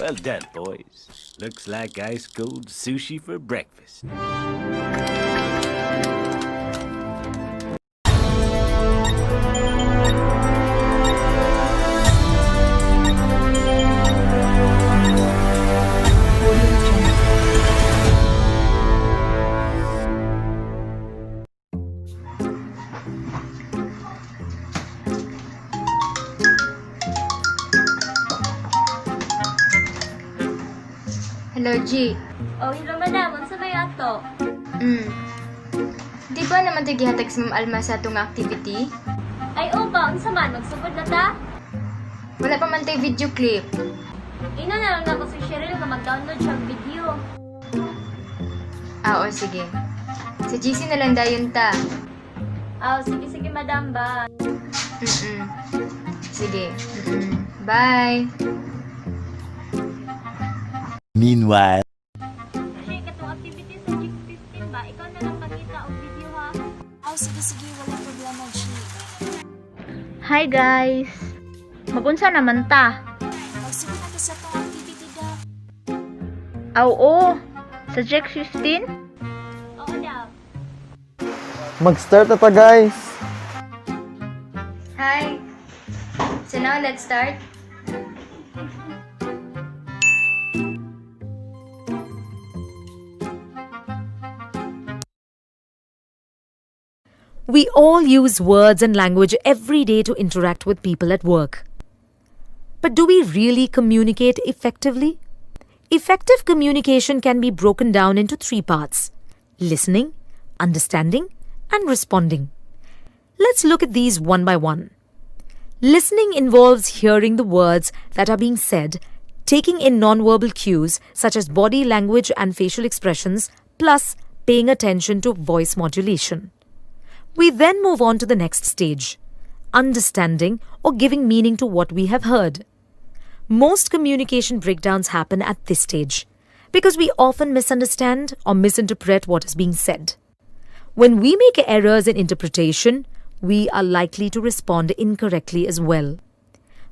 Well done, boys. Looks like ice cold sushi for breakfast. Hello, G. Oh, hello madam. Unsa may ato? Di ba naman ito gihatag si Ma'am Alma sa itong activity? Ay, o ba? Unsa man? Magsugod na ta? Wala pa man tayo video clip. Ina na lang na ko si Cheryl nga mag-download siyang video. Oo, sige. Sa GC na lang dayon ta. Oh, sige madam ba? Sige. Bye. Meanwhile, Kasi katong activity sa Jig 15 ba? Ikaw na lang pakita og video ha. Oh, sige, wala problema, G. Hi guys! Magunsa naman ta? Sige na sa itong activity da. Oo! Sa Jack 15? Oo daw. Mag-start na ta, guys! Hi. So now, let's start. We all use words and language every day to interact with people at work. But do we really communicate effectively? Effective communication can be broken down into 3 parts: listening, understanding, and responding. Let's look at these one by one. Listening involves hearing the words that are being said, taking in nonverbal cues such as body language and facial expressions, plus paying attention to voice modulation. We then move on to the next stage, understanding or giving meaning to what we have heard. Most communication breakdowns happen at this stage because we often misunderstand or misinterpret what is being said. When we make errors in interpretation, we are likely to respond incorrectly as well.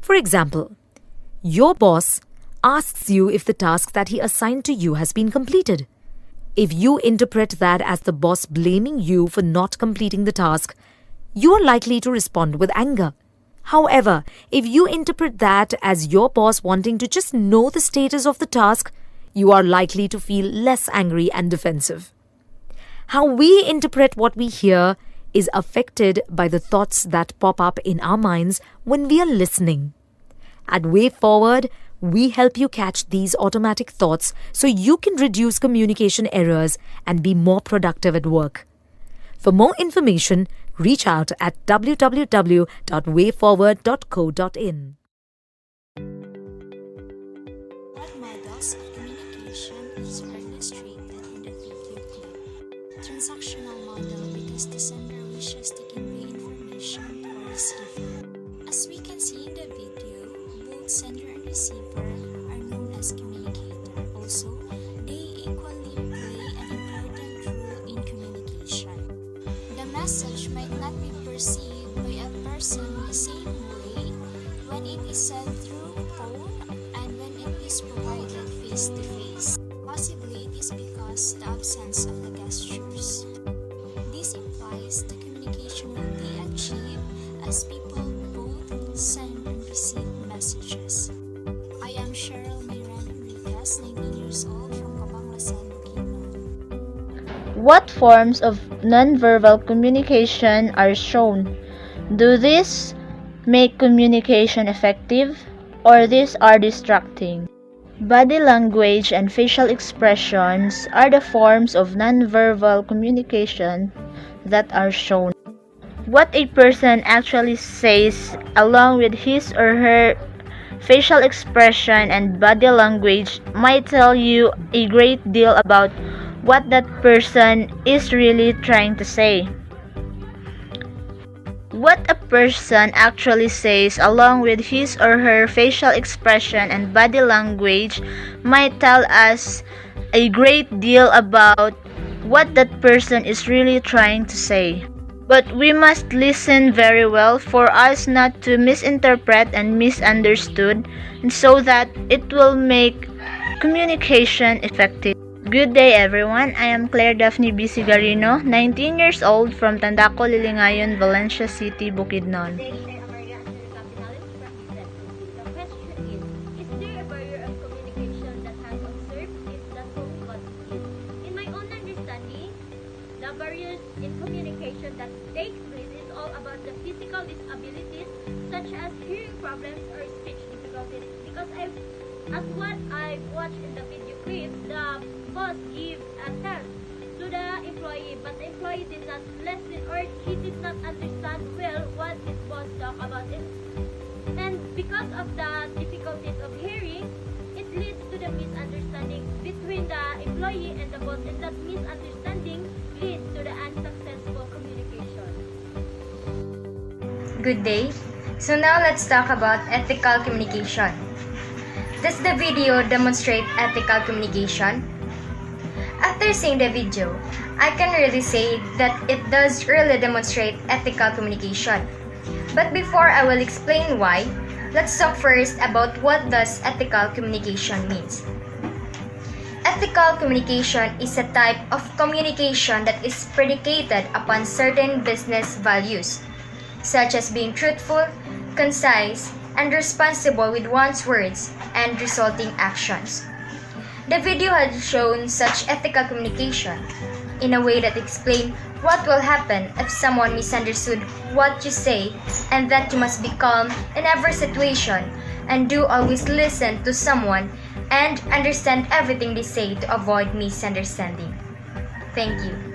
For example, your boss asks you if the task that he assigned to you has been completed. If you interpret that as the boss blaming you for not completing the task, you are likely to respond with anger. However, if you interpret that as your boss wanting to just know the status of the task, you are likely to feel less angry and defensive. How we interpret what we hear is affected by the thoughts that pop up in our minds when we are listening. At Way Forward, we help you catch these automatic thoughts so you can reduce communication errors and be more productive at work. For more information, reach out at www.wayforward.co.in. What models of communication is illustrated in the video clip? Transactional model because the sender wishes to convey information to a receiver. As we can see in the video, both sender and receiver are known as communicator. Also, they equally play an important role in communication. The message might not be perceived by a person the same way when it is sent through phone and when it is provided face to face. Possibly it is because the absence of the gestures. This implies the communication will be achieved as people both send and receive messages. I am Cheryl Miran Enriquez, 19 years old, from Kabanglasan, Bukidnon. What forms of nonverbal communication are shown? Do these make communication effective, or these are distracting? Body language and facial expressions are the forms of nonverbal communication that are shown. What a person actually says, along with his or her facial expression and body language, might tell you a great deal about what that person is really trying to say. What a person actually says, along with his or her facial expression and body language, might tell us a great deal about what that person is really trying to say. But we must listen very well for us not to misinterpret and misunderstood, and so that it will make communication effective. Good day everyone, I am Claire Daphne B. Sigarino, 19 years old from Tandaco, Lilingayon, Valencia City, Bukidnon. Today, I am Maria Angelica Pinales from Business. The question is there a barrier of communication that has observed? If that's what it is. In my own understanding, the barriers in communication that takes place is all about the physical disabilities such as hearing problems or speech difficulties. Because as what I've watched in the video clip, the boss gives a task to the employee, but the employee did not listen or he did not understand well what his boss talked about it. And because of the difficulties of hearing, it leads to the misunderstanding between the employee and the boss, and that misunderstanding leads to the unsuccessful communication. Good day. So now let's talk about ethical communication. Does the video demonstrate ethical communication? After seeing the video, I can really say that it does really demonstrate ethical communication. But before I will explain why, let's talk first about what does ethical communication means. Ethical communication is a type of communication that is predicated upon certain business values, such as being truthful, concise, and responsible with one's words and resulting actions. The video has shown such ethical communication in a way that explains what will happen if someone misunderstood what you say, and that you must be calm in every situation and do always listen to someone and understand everything they say to avoid misunderstanding. Thank you.